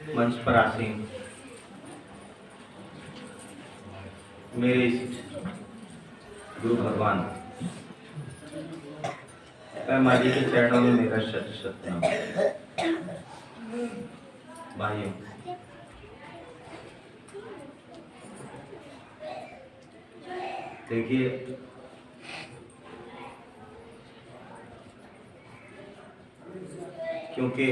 मंच पर आसीन मेरे इष्ट गुरु भगवान माँ जी के चरणों में मेरा शत शत नमन। भाइयों, देखिए, क्योंकि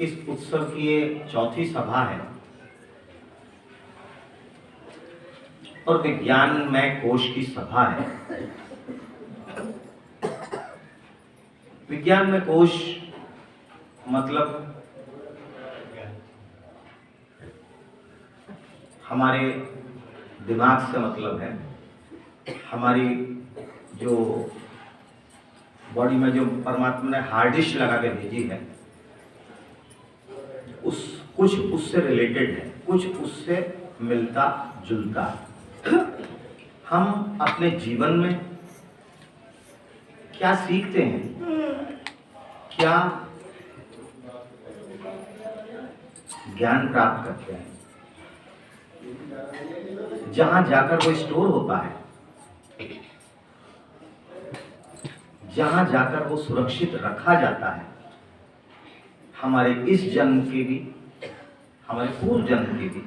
इस उत्सव की ये चौथी सभा है और विज्ञानमय कोश की सभा है। विज्ञानमय कोश मतलब हमारे दिमाग से मतलब है, हमारी जो बॉडी में जो परमात्मा ने हार्ड डिस्क लगा के भेजी है, कुछ उससे रिलेटेड है, कुछ उससे मिलता जुलता है। हम अपने जीवन में क्या सीखते हैं, क्या ज्ञान प्राप्त करते हैं, जहां जाकर वो स्टोर होता है, जहां जाकर वो सुरक्षित रखा जाता है, हमारे इस जन्म के भी, हमारे पूर्व जन्म के भी,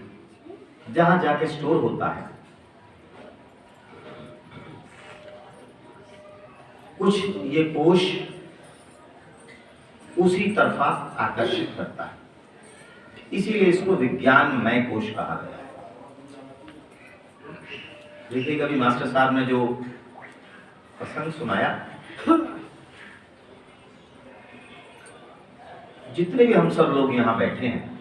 जहां जाके स्टोर होता है, कुछ ये कोश उसी तरफा आकर्षित करता है। इसीलिए इसको विज्ञानमय कोश कहा गया है। देखिए, कभी मास्टर साहब ने जो प्रसंग सुनाया, जितने भी हम सब लोग यहाँ बैठे हैं,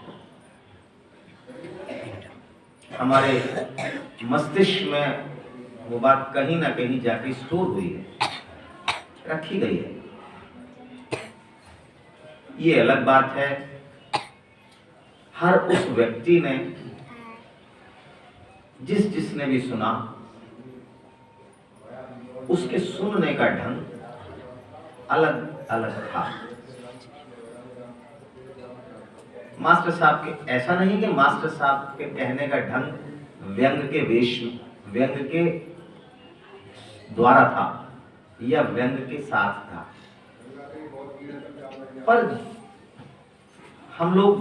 हमारे मस्तिष्क में वो बात कहीं ना कहीं जाके स्टोर हुई है, रखी गई है। ये अलग बात है, हर उस व्यक्ति ने, जिसने भी सुना, उसके सुनने का ढंग अलग अलग था। मास्टर साहब के ऐसा नहीं कि मास्टर साहब के कहने का ढंग व्यंग के वेश, व्यंग के द्वारा था या व्यंग के साथ था, पर हम लोग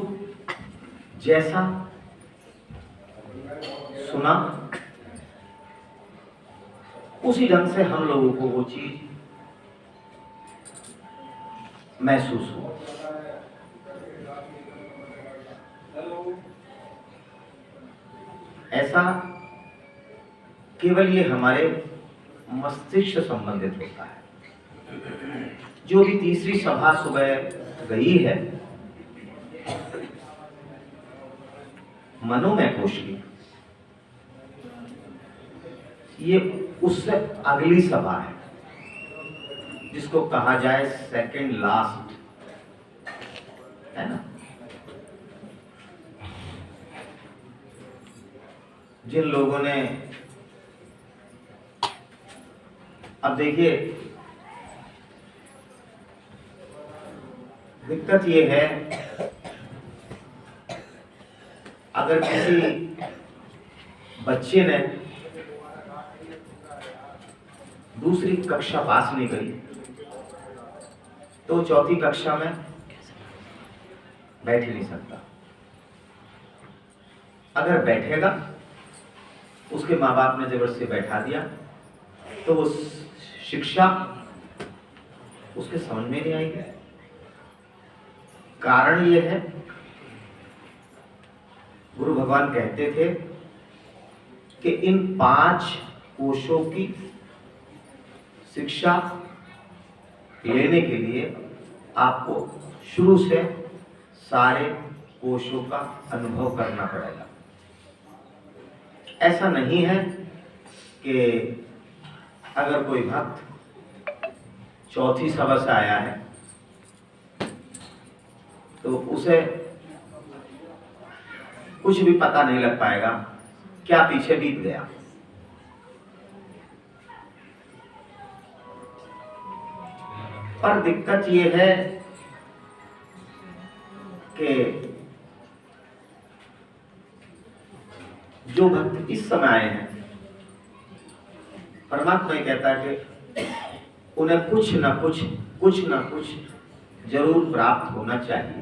जैसा सुना उसी ढंग से हम लोगों को वो चीज महसूस हुआ। ऐसा केवल ये हमारे मस्तिष्क से संबंधित होता है। जो भी तीसरी सभा सुबह गई है, मनोमय कोश की, ये उससे अगली सभा है, जिसको कहा जाए सेकंड लास्ट, है ना। जिन लोगों ने, अब देखिए, दिक्कत ये है, अगर किसी बच्चे ने दूसरी कक्षा पास नहीं करी तो चौथी कक्षा में बैठ ही नहीं सकता। अगर बैठेगा, उसके माँ बाप ने जबरदस्ती बैठा दिया, तो वो शिक्षा उसके समझ में नहीं आएगी। कारण ये है, गुरु भगवान कहते थे कि इन 5 कोशों की शिक्षा लेने के लिए आपको शुरू से सारे कोशों का अनुभव करना पड़ेगा। ऐसा नहीं है कि अगर कोई भक्त चौथी सभा से आया है तो उसे कुछ भी पता नहीं लग पाएगा क्या पीछे बीत गया। पर दिक्कत ये है कि जो भक्त इस समय आए हैं, परमात्मा ये कहता है कि उन्हें कुछ ना कुछ जरूर प्राप्त होना चाहिए।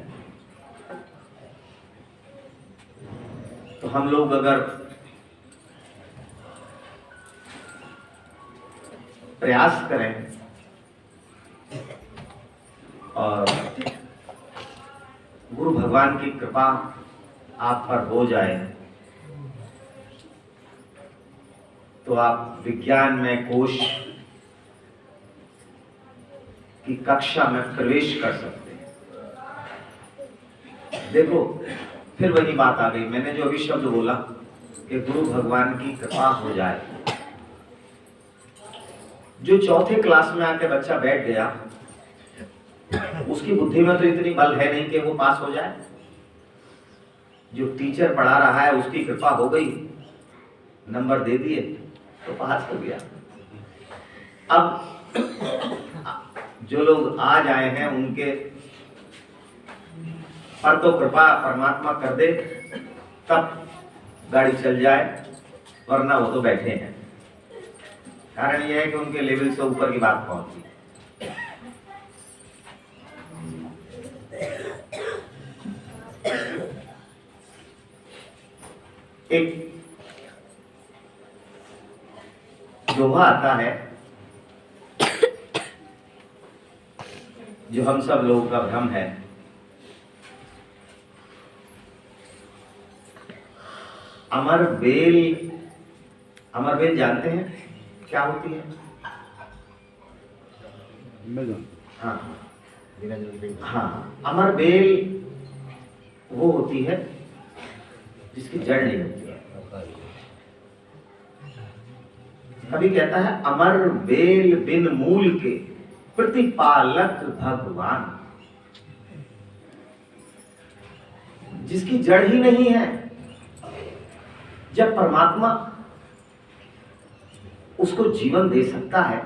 तो हम लोग अगर प्रयास करें और गुरु भगवान की कृपा आप पर हो जाए तो आप विज्ञान में कोश की कक्षा में प्रवेश कर सकते हैं। देखो फिर वही बात आ गई, मैंने जो अभी शब्द बोला कि गुरु भगवान की कृपा हो जाए। जो चौथे क्लास में आके बच्चा बैठ गया, उसकी बुद्धि में तो इतनी बल है नहीं कि वो पास हो जाए। जो टीचर पढ़ा रहा है उसकी कृपा हो गई, नंबर दे दिए तो पास हो गया। अब जो लोग आज आए हैं उनके पर तो कृपा परमात्मा कर दे तब गाड़ी चल जाए, वरना वो तो बैठे हैं। कारण यह है कि उनके लेवल से ऊपर की बात पहुंची। एक दोहा आता है जो हम सब लोगों का भ्रम है। अमर बेल जानते हैं क्या होती है? हाँ हाँ, अमर बेल वो होती है जिसकी जड़ नहीं होती है। कभी कहता है अमर बेल बिन मूल के प्रतिपालक भगवान। जिसकी जड़ ही नहीं है, जब परमात्मा उसको जीवन दे सकता है।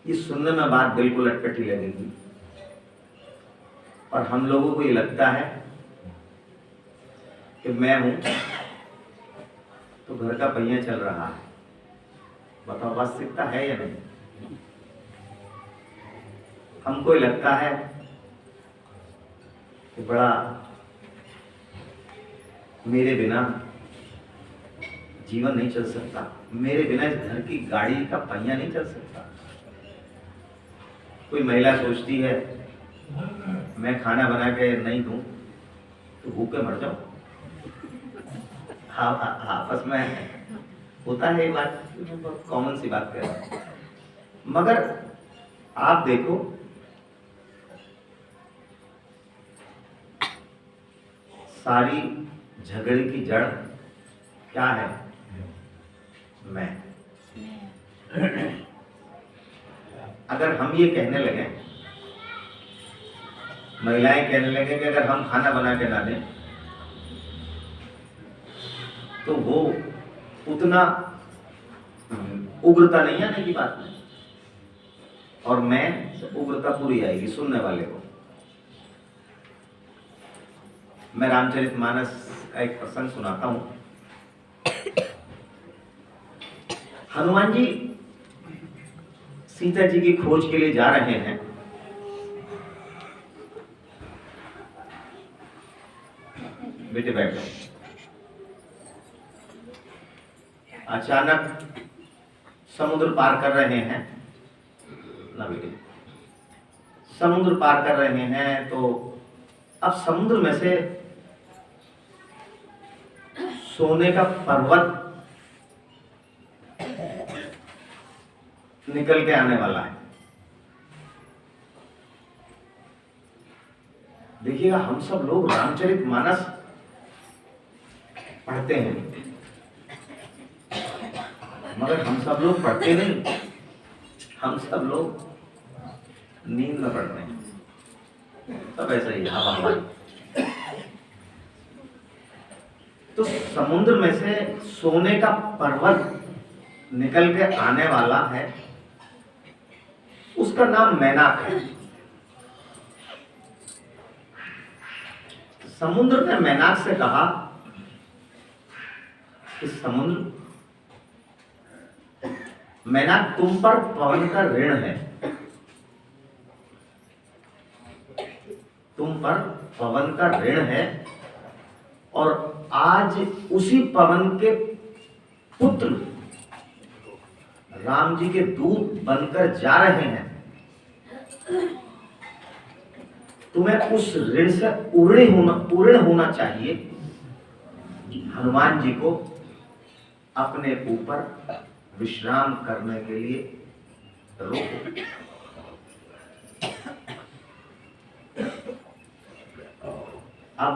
ये सुनने में बात बिल्कुल अटपटी लगेगी, और हम लोगों को ये लगता है कि मैं हूं तो घर का पहिया चल रहा है। बताओ वास्तविकता है या नहीं? हमको ये लगता है कि बड़ा मेरे बिना जीवन नहीं चल सकता, मेरे बिना इस घर की गाड़ी का पहिया नहीं चल सकता। कोई महिला सोचती है मैं खाना बना के नहीं दूं तो भूखे मर जाऊं। आपस में होता है ये बात, बहुत कॉमन सी बात कर रहा हूं। मगर आप देखो सारी झगड़े की जड़ क्या है? मैं। अगर हम ये कहने लगे, महिलाएं कहने लगे कि अगर हम खाना बना के ना दें तो वो उतना उग्रता नहीं आने की बात नहीं, और मैं उग्रता पूरी आएगी सुनने वाले को। मैं रामचरितमानस का एक प्रसंग सुनाता हूं। हनुमान जी सीता जी की खोज के लिए जा रहे हैं। बेटे बैठो। अचानक समुद्र पार कर रहे हैं ना बेटे, समुद्र पार कर रहे हैं तो अब समुद्र में से सोने का पर्वत निकल के आने वाला है। देखिएगा, हम सब लोग रामचरितमानस पढ़ते हैं, मगर हम सब लोग पढ़ते नहीं, हम सब लोग नींद में पढ़ते हैं। सब ऐसा ही हवा हमारी। तो समुद्र में से सोने का पर्वत निकल के आने वाला है, उसका नाम मैनाक है। समुद्र ने मैनाक से कहा कि समुद्र, मैनाक तुम पर पवन का ऋण है, तुम पर पवन का ऋण है, और आज उसी पवन के पुत्र राम जी के दूत बनकर जा रहे हैं। तुम्हें उस ऋण से पूर्ण होना चाहिए। हनुमान जी को अपने ऊपर विश्राम करने के लिए रोको। अब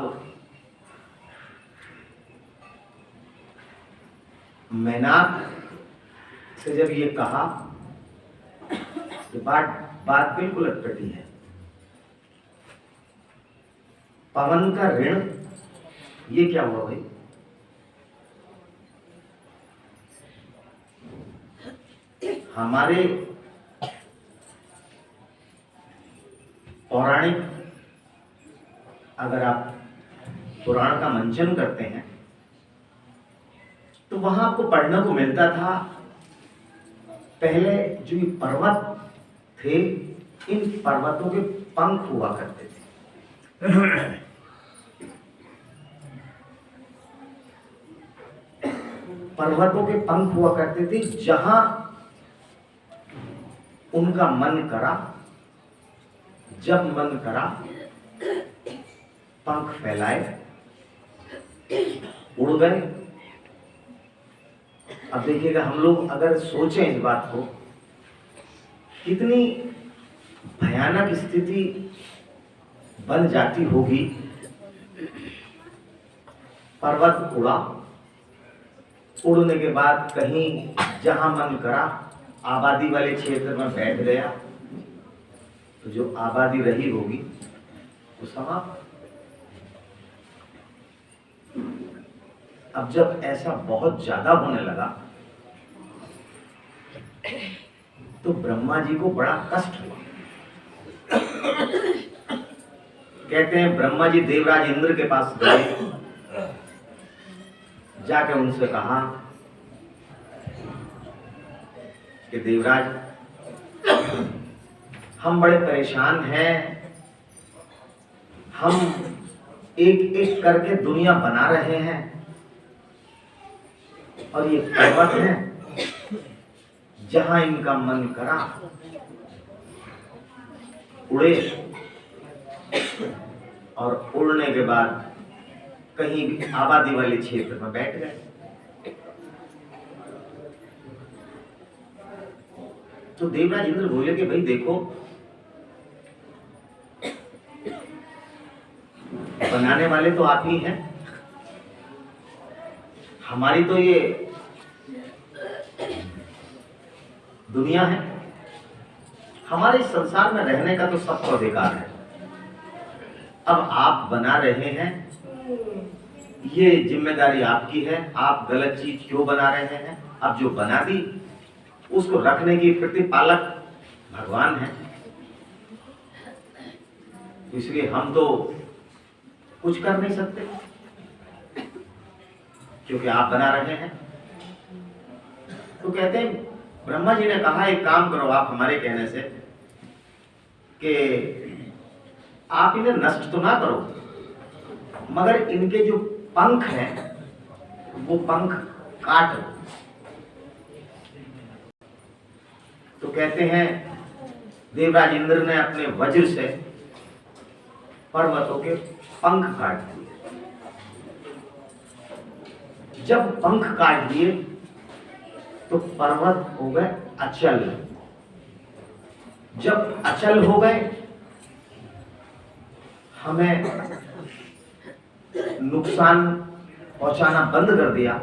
मैनाक से जब ये कहा तो बात बिल्कुल अटपटी है। पवन का ऋण, ये क्या हुआ भाई? हमारे पौराणिक, अगर आप पुराण का मंचन करते हैं तो वहां आपको पढ़ने को मिलता था, पहले जो ये पर्वत थे, इन पर्वतों के पंख हुआ करते थे। पर्वतों के पंख हुआ करते थे, जहां उनका मन करा, जब मन करा, पंख फैलाए, उड़ गए। अब देखिएगा, हम लोग अगर सोचें इस बात को, कितनी भयानक स्थिति बन जाती होगी। पर्वत उड़ा, उड़ने के बाद कहीं जहां मन करा आबादी वाले क्षेत्र में बैठ गया, तो जो आबादी रही होगी वो समाप्त। अब जब ऐसा बहुत ज्यादा होने लगा तो ब्रह्मा जी को बड़ा कष्ट हुआ। कहते हैं ब्रह्मा जी देवराज इंद्र के पास गए, जाके उनसे कहा कि देवराज, हम बड़े परेशान हैं, हम एक एक करके दुनिया बना रहे हैं, और ये पर्वत है, जहां इनका मन करा उड़े, और उड़ने के बाद कहीं भी आबादी वाले क्षेत्र में बैठ गए। तो देवराज इंद्र बोले कि भाई देखो, बनाने वाले तो आप ही हैं, हमारी तो ये दुनिया है, हमारे इस संसार में रहने का तो सबको अधिकार है। अब आप बना रहे हैं, ये जिम्मेदारी आपकी है, आप गलत चीज क्यों बना रहे हैं? अब जो बना दी उसको रखने की प्रतिपालक भगवान है, इसलिए हम तो कुछ कर नहीं सकते, क्योंकि आप बना रहे हैं। तो कहते हैं ब्रह्मा जी ने कहा एक काम करो आप हमारे कहने से, कि आप इन्हें नष्ट तो ना करो, मगर इनके जो पंख हैं वो पंख काट दो। तो कहते हैं देवराज इंद्र ने अपने वज्र से पर्वतों के पंख काट दिए। जब पंख काट दिए तो पर्वत हो गए अचल। जब अचल हो गए, हमें नुकसान पहुंचाना बंद कर दिया,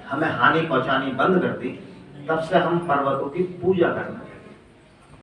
हमें हानि पहुंचानी बंद कर दी। तब से हम पर्वतों की पूजा करना